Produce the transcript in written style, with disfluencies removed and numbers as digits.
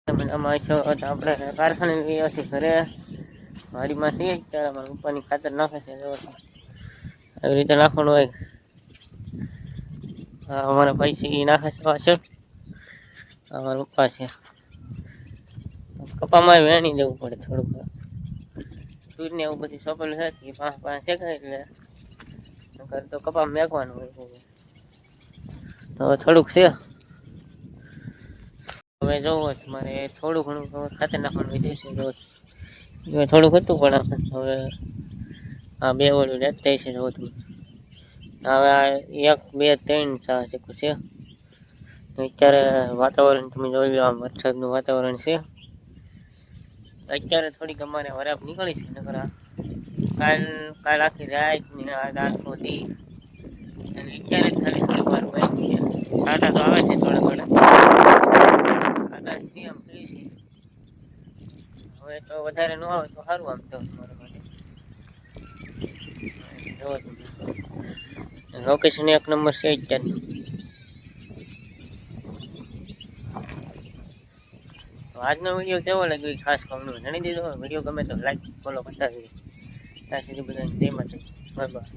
આમાં છો તો આપણે કારખાને ગયા છીએ ઘરે વાડીમાં છીએ ત્યારે અમારા પપ્પાની ખાતર નાખે છે આવી રીતે નાખવાનું હોય. અમારા પૈસા નાખે છે પાછળ અમારા પપ્પા છે કપામાં વેણી દેવું પડે થોડુંક સૂર ને એવું બધી સોંપેલું છે પાંચ શેકાય એટલે તો કપા મેકવાનું હોય તો થોડુંક છે. હવે જોવો મારે થોડું ઘણું ખાતર નાખવાનું વિદેશ થોડુંક હતું પણ હવે આ બે ઓલું થાય છે હવે 1 2 3 ચા શીખું છે. અત્યારે વાતાવરણ તમે જોઈ લો વરસાદનું વાતાવરણ છે. અત્યારે થોડીક અમારે વરાપ નીકળી છે નકર કાલ આખી રાત હતી અને અત્યારે ખાલી થોડીક વાર છે છાંટા તો આવે છે થોડા થોડા આગાહી છે આમ કહે છે. હવે તો વધારે ન આવે તો સારું આમ તો મારા માટે લોકેશન 1 નંબર છે અત્યારનું. આજનો વિડીયો કેવો લાગ્યો એ ખાસ કોમેન્ટમાં જણાવી દેજો. વિડીયો ગમે તો લાઈક ફોલો કરતા રહેજો. ત્યાં સુધી બધાને જય માતાજી. Bye bye.